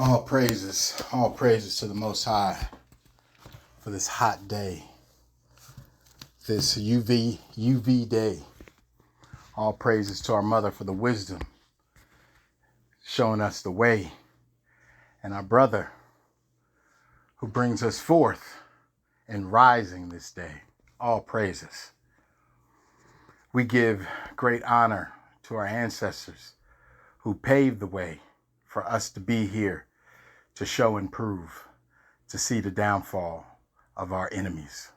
All praises to the Most High for this hot day, this UV day. All praises to our mother for the wisdom, showing us the way, and our brother who brings us forth and rising this day. All praises. We give great honor to our ancestors who paved the way for us to be here, to show and prove, to see the downfall of our enemies.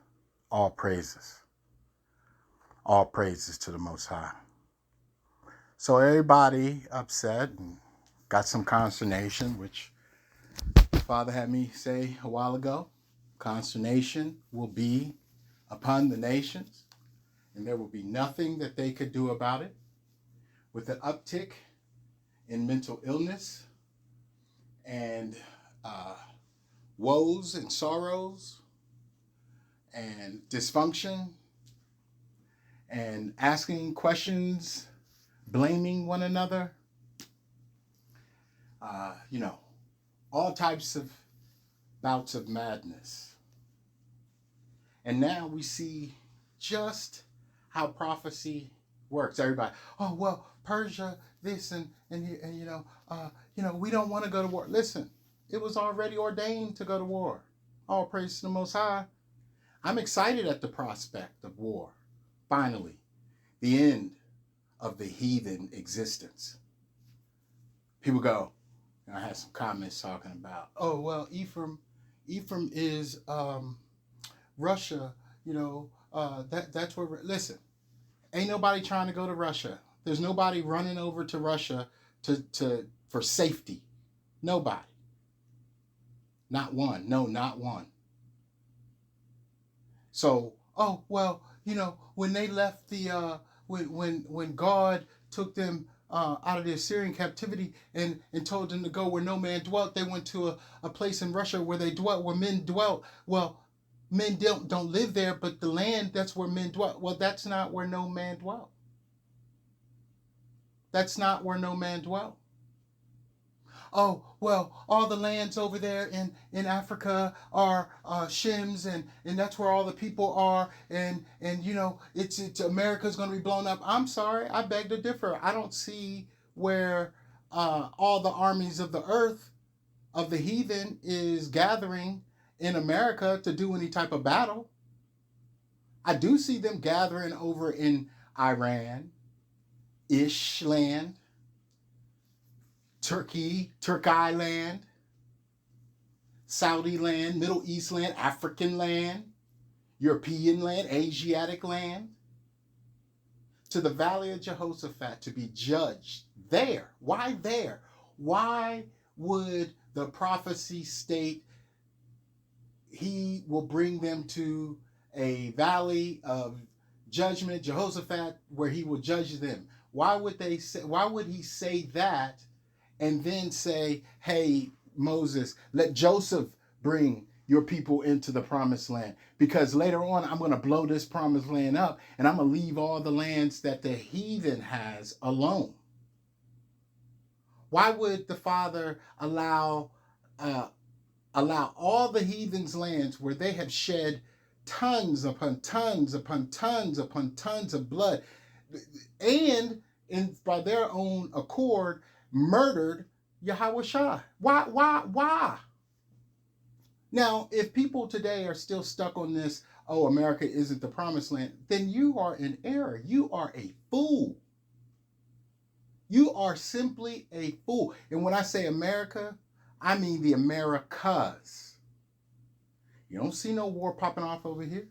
All praises. All praises to the Most High. So everybody upset and got some consternation, which the Father had me say a while ago. Consternation will be upon the nations, and there will be nothing that they could do about it. With an uptick in mental illness and woes and sorrows and dysfunction and asking questions, blaming one another, all types of bouts of madness. And now we see just how prophecy works. Everybody, oh, well, Persia, this and we don't want to go to war. Listen, it was already ordained to go to war. All praise to the Most High. I'm excited at the prospect of war. Finally, the end of the heathen existence. People go, and I had some comments talking about, oh, well, Ephraim is Russia, that's where, listen, ain't nobody trying to go to Russia. There's nobody running over to Russia for safety. Nobody. Not one. No, not one. So, oh, well, when they left when God took them out of the Assyrian captivity and told them to go where no man dwelt, they went to a place in Russia where they dwelt, where men dwelt. Well, men don't live there, but the land, that's where men dwelt. Well, that's not where no man dwelt. That's not where no man dwelt. Oh, well, all the lands over there in Africa are Shem's, and that's where all the people are, and it's America's going to be blown up. I'm sorry, I beg to differ. I don't see where all the armies of the earth of the heathen is gathering in America to do any type of battle. I do see them gathering over in Iran-ish land, Turkey land, Saudi land, Middle East land, African land, European land, Asiatic land, to the valley of Jehoshaphat to be judged there. Why there? Why would the prophecy state he will bring them to a valley of judgment, Jehoshaphat, where he will judge them? Why would he say that and then say, hey, Moses, let Joseph bring your people into the promised land? Because later on, I'm going to blow this promised land up, and I'm going to leave all the lands that the heathen has alone. Why would the Father allow all the heathens' lands where they have shed tons upon tons upon tons upon tons of blood, and by their own accord, murdered Yahushua? Why? Now, if people today are still stuck on this, oh, America isn't the promised land, then you are in error. You are a fool. You are simply a fool. And when I say America, I mean the Americas. You don't see no war popping off over here.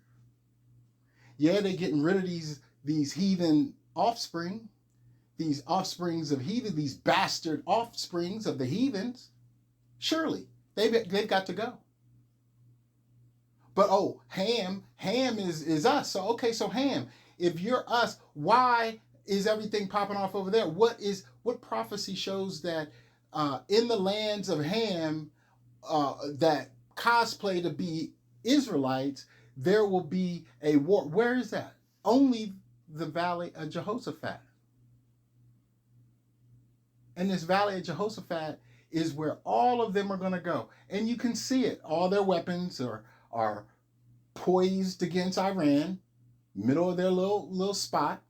Yeah, they're getting rid of these heathen offspring. These offsprings of heathen, these bastard offsprings of the heathens, surely they've got to go. But oh, Ham is us. So okay, so Ham, if you're us, why is everything popping off over there? What prophecy shows that in the lands of Ham that cosplay to be Israelites, there will be a war? Where is that? Only the valley of Jehoshaphat. And this valley of Jehoshaphat is where all of them are going to go. And you can see it. All their weapons are poised against Iran, middle of their little spot.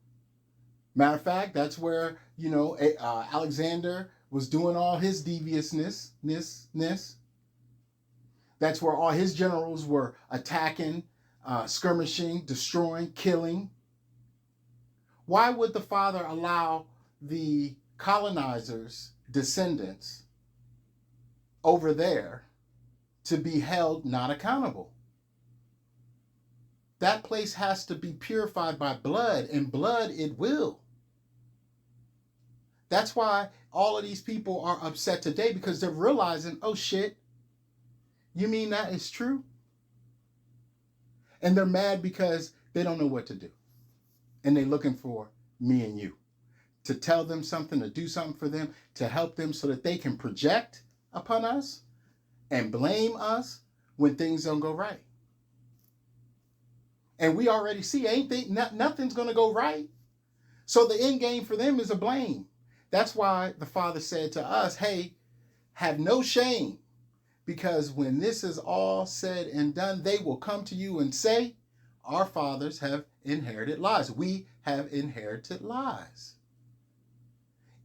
Matter of fact, that's where, Alexander was doing all his deviousness. That's where all his generals were attacking, skirmishing, destroying, killing. Why would the Father allow the colonizers' descendants over there to be held not accountable? That place has to be purified by blood, and blood it will. That's why all of these people are upset today, because they're realizing, oh shit, you mean that is true? And they're mad because they don't know what to do. And they're looking for me and you to tell them something, to do something for them, to help them so that they can project upon us and blame us when things don't go right. And we already see, nothing's going to go right. So the end game for them is a blame. That's why the Father said to us, hey, have no shame, because when this is all said and done, they will come to you and say, our fathers have inherited lies. We have inherited lies.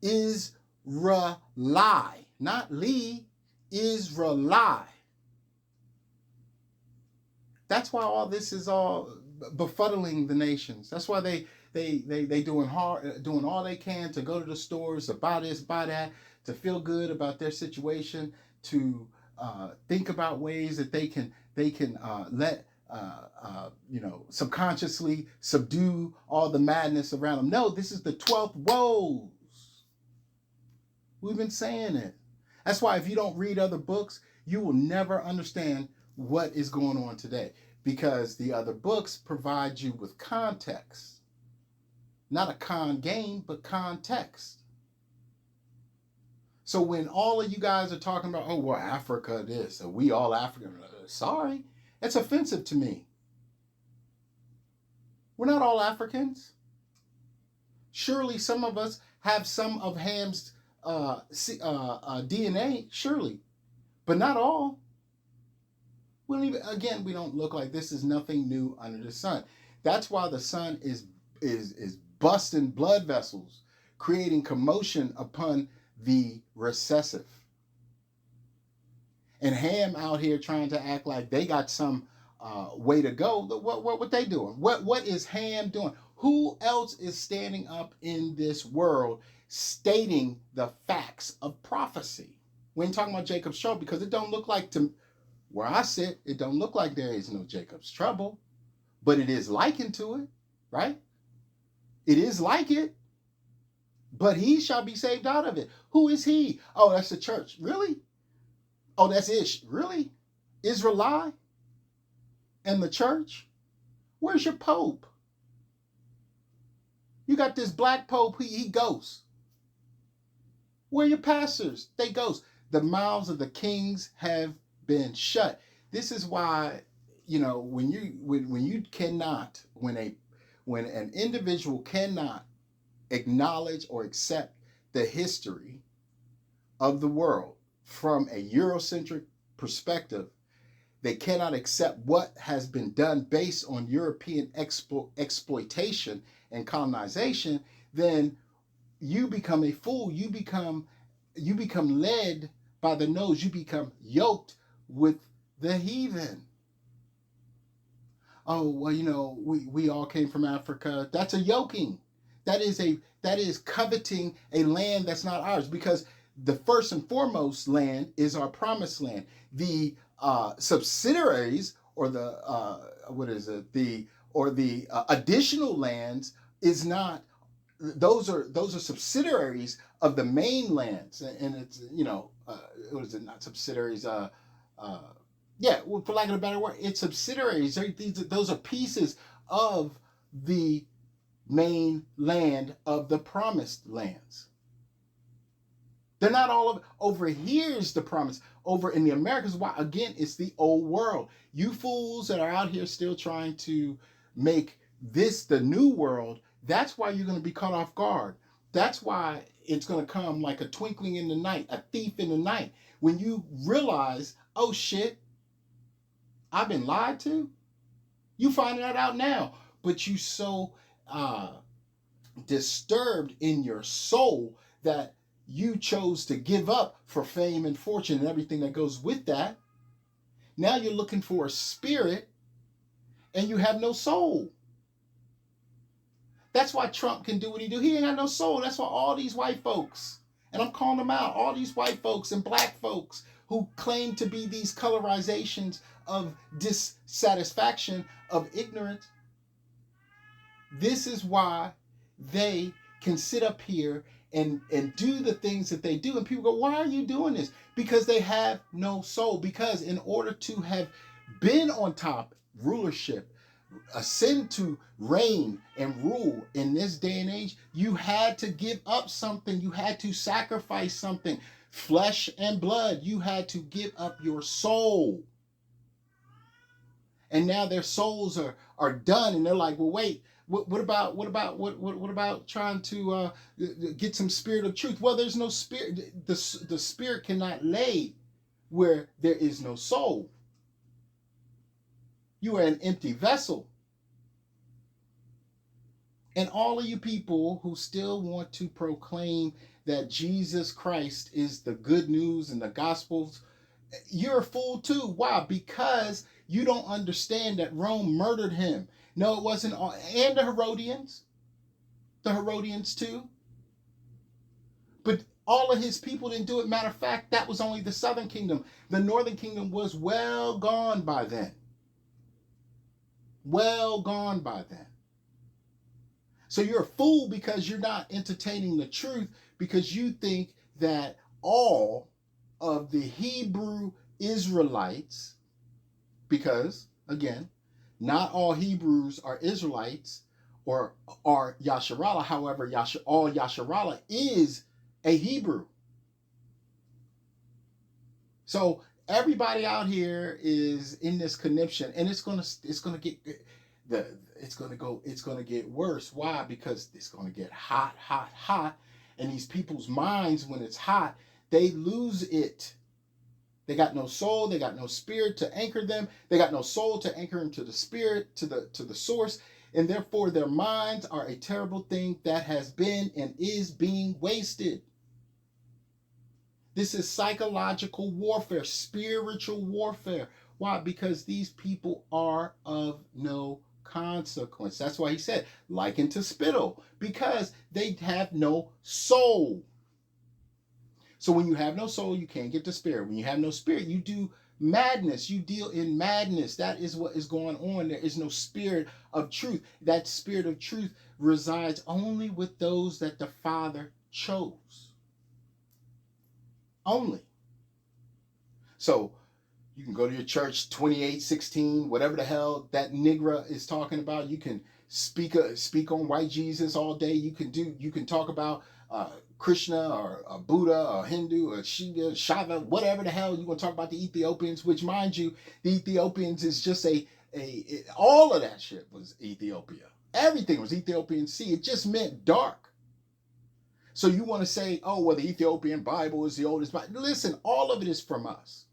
Israeli, not Lee, Israeli. That's why all this is all befuddling the nations. That's why they doing all they can to go to the stores, to buy this, buy that, to feel good about their situation, to think about ways that they can let subconsciously subdue all the madness around them. No, this is the 12th woes. We've been saying it. That's why if you don't read other books, you will never understand what is going on today, because the other books provide you with context. Not a con game, but context. So when all of you guys are talking about, oh, well, Africa this, or we all African, sorry, it's offensive to me. We're not all Africans. Surely some of us have some of Ham's DNA, surely, but not all. We don't look like this is nothing new under the sun. That's why the sun is busting blood vessels, creating commotion upon the recessive. And Ham out here trying to act like they got some way to go. What they doing? What is Ham doing? Who else is standing up in this world stating the facts of prophecy? We ain't talking about Jacob's trouble, because it don't look like, to where I sit, it don't look like there is no Jacob's trouble, but it is likened to it, right? It is like it, but he shall be saved out of it. Who is he? Oh, that's the church. Really? Oh, that's Ish. Really? Israeli and the church? Where's your pope? You got this black pope, he ghosts. Where are your pastors? They ghost. The mouths of the kings have been shut. This is why, when an individual cannot acknowledge or accept the history of the world from a Eurocentric perspective, they cannot accept what has been done based on European exploitation and colonization, then you become a fool. You become led by the nose. You become yoked with the heathen. Oh, well, we all came from Africa. That's a yoking. That is coveting a land that's not ours, because the first and foremost land is our promised land. The subsidiaries, or the additional lands is not. Those are subsidiaries of the main lands, and it's what is it? Not subsidiaries. For lack of a better word, it's subsidiaries. Those are pieces of the main land of the promised lands. They're not all of over here's the promise. Over in the Americas, why? Again, it's the old world. You fools that are out here still trying to make this the new world, that's why you're going to be caught off guard. That's why it's going to come like a twinkling in the night, a thief in the night. When you realize, oh shit, I've been lied to. You find that out now. But you so uh, disturbed in your soul that you chose to give up for fame and fortune and everything that goes with that. Now you're looking for a spirit and you have no soul. That's why Trump can do what he do. He ain't got no soul. That's why all these white folks, and I'm calling them out, all these white folks and black folks who claim to be these colorizations of dissatisfaction, of ignorance, this is why they can sit up here and do the things that they do. And people go, why are you doing this? Because they have no soul. Because in order to have been on top, rulership, ascend to reign and rule in this day and age, you had to give up something. You had to sacrifice something. Flesh and blood. You had to give up your soul. And now their souls are done, and they're like, well, wait, what about trying to get some spirit of truth? Well, there's no spirit. The spirit cannot lay where there is no soul. You are an empty vessel. And all of you people who still want to proclaim that Jesus Christ is the good news and the gospels, you're a fool too. Why? Because you don't understand that Rome murdered him. No, it wasn't all, and the Herodians too. But all of his people didn't do it. Matter of fact, that was only the southern kingdom. The northern kingdom was well gone by then. Well gone by then. So you're a fool because you're not entertaining the truth, because you think that all of the Hebrew Israelites, because again, not all Hebrews are Israelites or are Yasharallah. However, all Yasharallah is a Hebrew. So everybody out here is in this conniption, and it's gonna get worse. Why? Because it's gonna get hot, and these people's minds, when it's hot, they lose it. They got no soul. They got no spirit to anchor them. They got no soul to anchor them to the spirit, to the source. And therefore, their minds are a terrible thing that has been and is being wasted. This is psychological warfare, spiritual warfare. Why? Because these people are of no consequence. That's why he said, liken to spittle, because they have no soul. So when you have no soul, you can't get the spirit. When you have no spirit, you do madness. You deal in madness. That is what is going on. There is no spirit of truth. That spirit of truth resides only with those that the Father chose. Only. So you can go to your church 28:16, whatever the hell that Nigra is talking about. You can speak on white Jesus all day. You can talk about Krishna or Buddha or Hindu or Shiva, whatever the hell you want to talk about. The Ethiopians, which, mind you, the Ethiopians is just all of that shit was Ethiopia. Everything was Ethiopian Sea. It just meant dark. So you want to say, oh, well, the Ethiopian Bible is the oldest Bible. Listen, all of it is from us.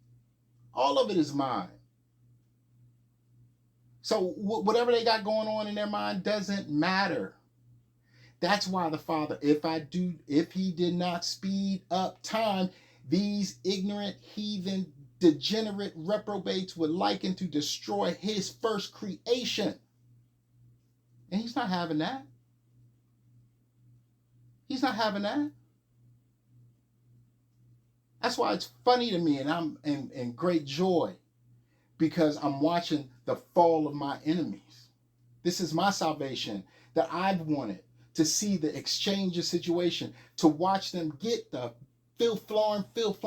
All of it is mine. So whatever they got going on in their mind doesn't matter. That's why the Father, if he did not speed up time, these ignorant, heathen, degenerate reprobates would liken to destroy his first creation. And he's not having that. He's not having that. That's why it's funny to me, and I'm in great joy, because I'm watching the fall of my enemies. This is my salvation that I've wanted, to see the exchange of situation, to watch them get the filth farm, boop,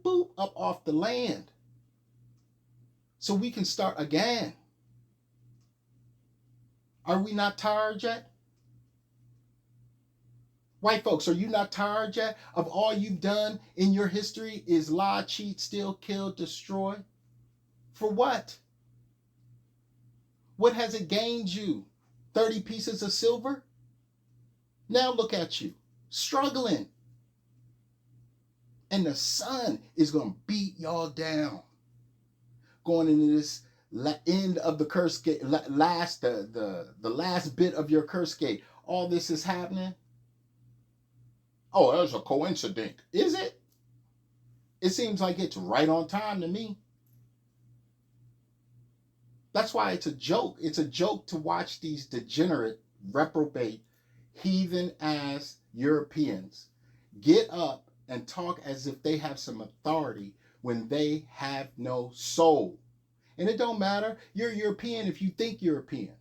boop, up off the land. So we can start again. Are we not tired yet? White folks, are you not tired yet of all you've done in your history is lie, cheat, steal, kill, destroy? For what? What has it gained you? 30 pieces of silver? Now look at you. struggling. And the sun is going to beat y'all down. Going into this end of the curse gate, the last bit of your curse gate. All this is happening. Oh, that's a coincidence. Is it? It seems like it's right on time to me. That's why it's a joke. It's a joke to watch these degenerate, reprobate, heathen ass Europeans get up and talk as if they have some authority when they have no soul. And it don't matter. You're European if you think European.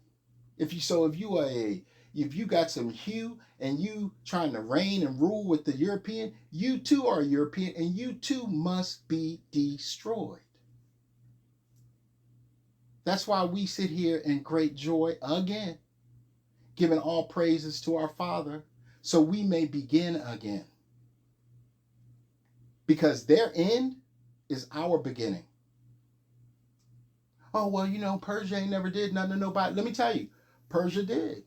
If you got some hue and you trying to reign and rule with the European, you too are European and you too must be destroyed. That's why we sit here in great joy again, giving all praises to our Father, so we may begin again. Because their end is our beginning. Oh, well, Persia ain't never did nothing to nobody. Let me tell you, Persia did.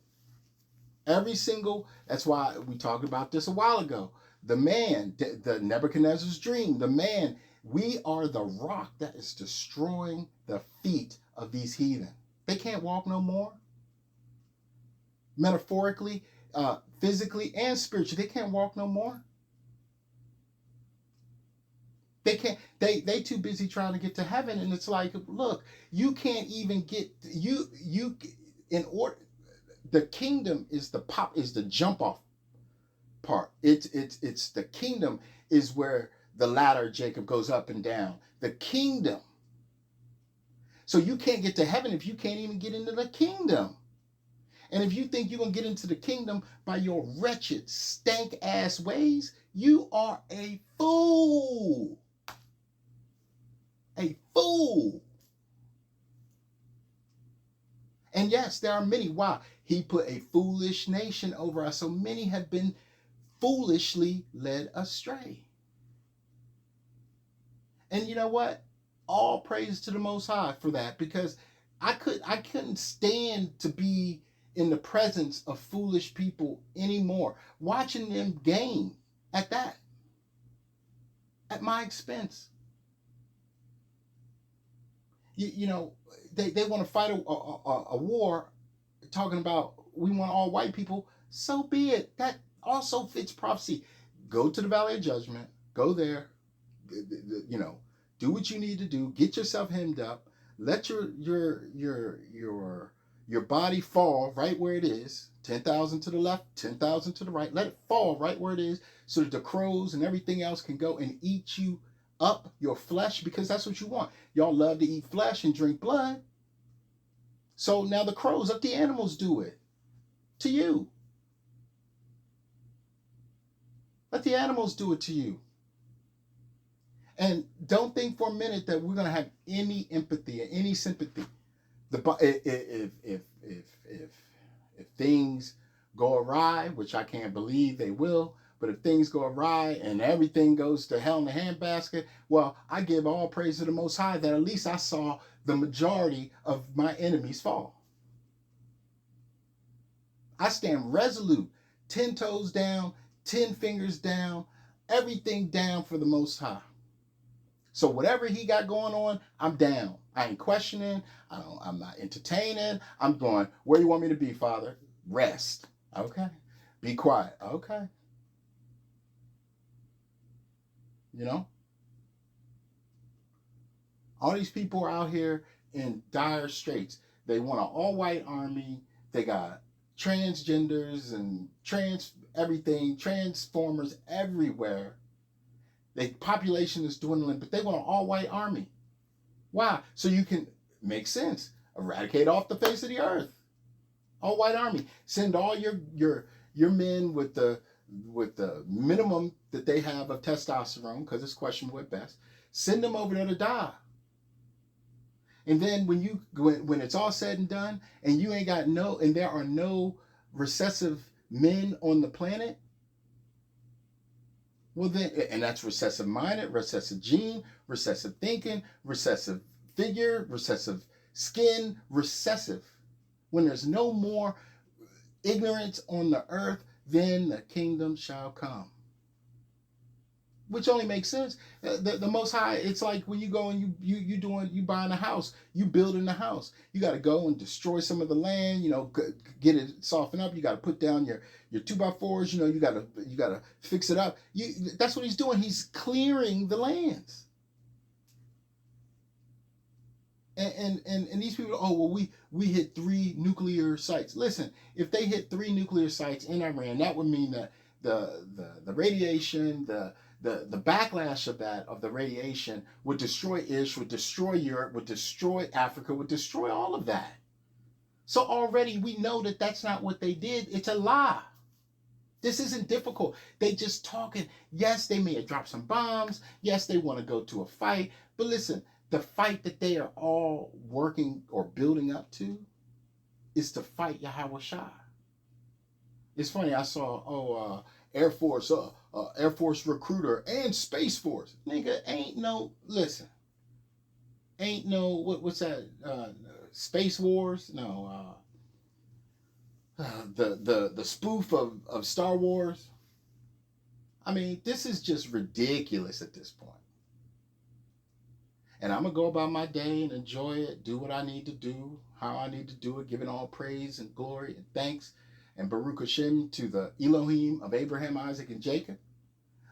That's why we talked about this a while ago. The man, the Nebuchadnezzar's dream, the man, we are the rock that is destroying the feet of these heathen. They can't walk no more. Metaphorically, physically, and spiritually, they can't walk no more. They can't. They too busy trying to get to heaven, and it's like, look, you can't even get you in order. The kingdom is the jump off part. It's the kingdom is where the ladder Jacob goes up and down. The kingdom. So you can't get to heaven if you can't even get into the kingdom. And if you think you're going to get into the kingdom by your wretched, stank ass ways, you are a fool. A fool. And yes, there are many. Why? He put a foolish nation over us. So many have been foolishly led astray. And you know what? All praise to the Most High for that, because I couldn't stand to be in the presence of foolish people anymore. Watching them gain at that. At my expense. They want to fight a war talking about we want all white people. So be it. That also fits prophecy. Go to the Valley of Judgment. Go there. Do what you need to do. Get yourself hemmed up. Let your body fall right where it is. 10,000 to the left, 10,000 to the right. Let it fall right where it is so that the crows and everything else can go and eat you up, your flesh, because that's what you want. Y'all love to eat flesh and drink blood. So now the crows, let the animals do it to you. Let the animals do it to you. And don't think for a minute that we're going to have any empathy or any sympathy. If things go awry, which I can't believe they will, but if things go awry and everything goes to hell in the handbasket, well, I give all praise to the Most High that at least I saw the majority of my enemies fall. I stand resolute, 10 toes down, 10 fingers down, everything down for the Most High. So whatever he got going on, I'm down. I ain't questioning. I'm not entertaining. I'm going, where you want me to be, Father? Rest. Okay. Be quiet. Okay. All these people are out here in dire straits. They want an all-white army. They got transgenders and everything, transformers everywhere. The population is dwindling, but they want an all-white army. Why? So you can make sense. Eradicate off the face of the earth. All-white army. Send all your men with the minimum that they have of testosterone, because it's questionable at best. Send them over there to die. And then when it's all said and done, and you ain't got and there are no recessive men on the planet, well then, and that's recessive minded, recessive gene, recessive thinking, recessive figure, recessive skin, recessive. When there's no more ignorance on the earth, then the kingdom shall come. Which only makes sense. The Most High, it's like when you go and you buying a house, you building a house. You got to go and destroy some of the land, get it softened up. You got to put down your 2x4s. You got to fix it up. That's what he's doing. He's clearing the lands. And these people, oh well, we hit 3 nuclear sites. Listen, if they hit 3 nuclear sites in Iran, that would mean that the radiation, the backlash of the radiation would destroy Ish, would destroy Europe, would destroy Africa, would destroy all of that. So already we know that that's not what they did. It's a lie. This isn't difficult. They just talking. Yes, they may have dropped some bombs. Yes, they want to go to a fight. But listen, the fight that they are all working or building up to is to fight Yahweh Shai. It's funny, I saw, Air Force recruiter and Space Force. Nigga, ain't no what's that? Space Wars? No, the spoof of Star Wars. I mean, this is just ridiculous at this point. And I'm going to go about my day and enjoy it, do what I need to do, how I need to do it, giving all praise and glory and thanks and Baruch Hashem to the Elohim of Abraham, Isaac, and Jacob.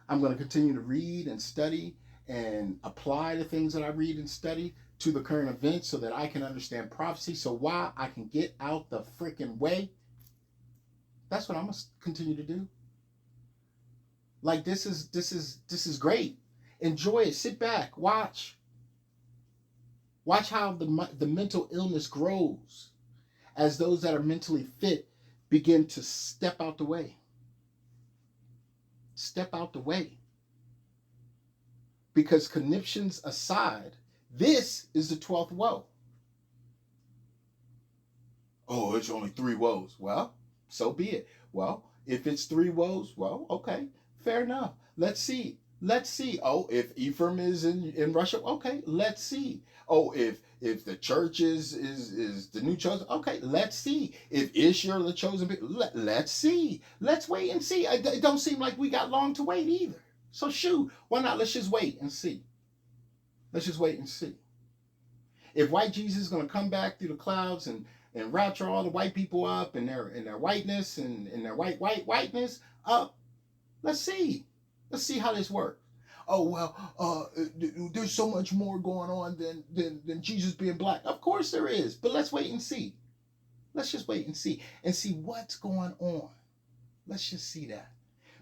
I'm going to continue to read and study and apply the things that I read and study to the current events so that I can understand prophecy. So while I can get out the freaking way, that's what I'm going to continue to do. Like, this is great. Enjoy it. Sit back. Watch. Watch how the mental illness grows as those that are mentally fit begin to step out the way. Step out the way. Because conniptions aside, this is the 12th woe. Oh, it's only 3 woes. Well, so be it. Well, if it's 3 woes, well, okay, fair enough. Let's see. Oh, if Ephraim is in Russia, okay, let's see. Oh, if the church is the new chosen, okay, let's see. If Israel the chosen people, let's see. Let's wait and see. It don't seem like we got long to wait either. So shoot, why not? Let's just wait and see. Let's just wait and see. If white Jesus is going to come back through the clouds and rapture all the white people up and their whiteness and their whiteness up, let's see. Let's see how this works. Oh, well, there's so much more going on than Jesus being black. Of course there is, but let's wait and see. Let's just wait and see what's going on. Let's just see that.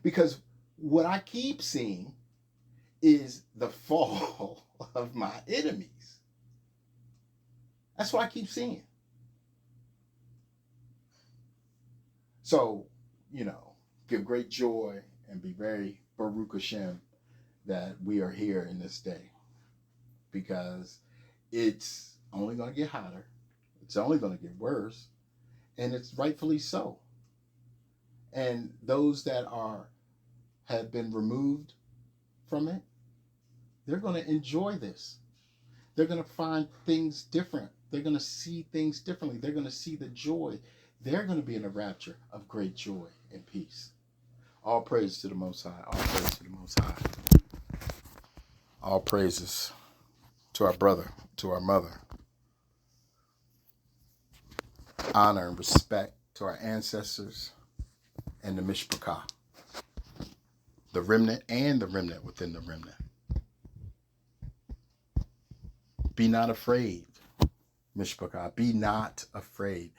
Because what I keep seeing is the fall of my enemies. That's what I keep seeing. So, give great joy and be very Baruch Hashem that we are here in this day, because it's only going to get hotter. It's only going to get worse, and it's rightfully so. And those that have been removed from it, they're going to enjoy this. They're going to find things different. They're going to see things differently. They're going to see the joy. They're going to be in a rapture of great joy and peace. All praise to the Most High. All praise to the Most High. All praises to our brother, to our mother. Honor and respect to our ancestors and the Mishpachah. The remnant and the remnant within the remnant. Be not afraid, Mishpachah. Be not afraid.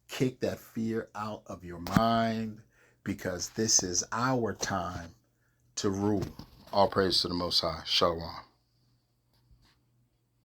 Kick that fear out of your mind, because this is our time to rule. All praise to the Most High. Shalom.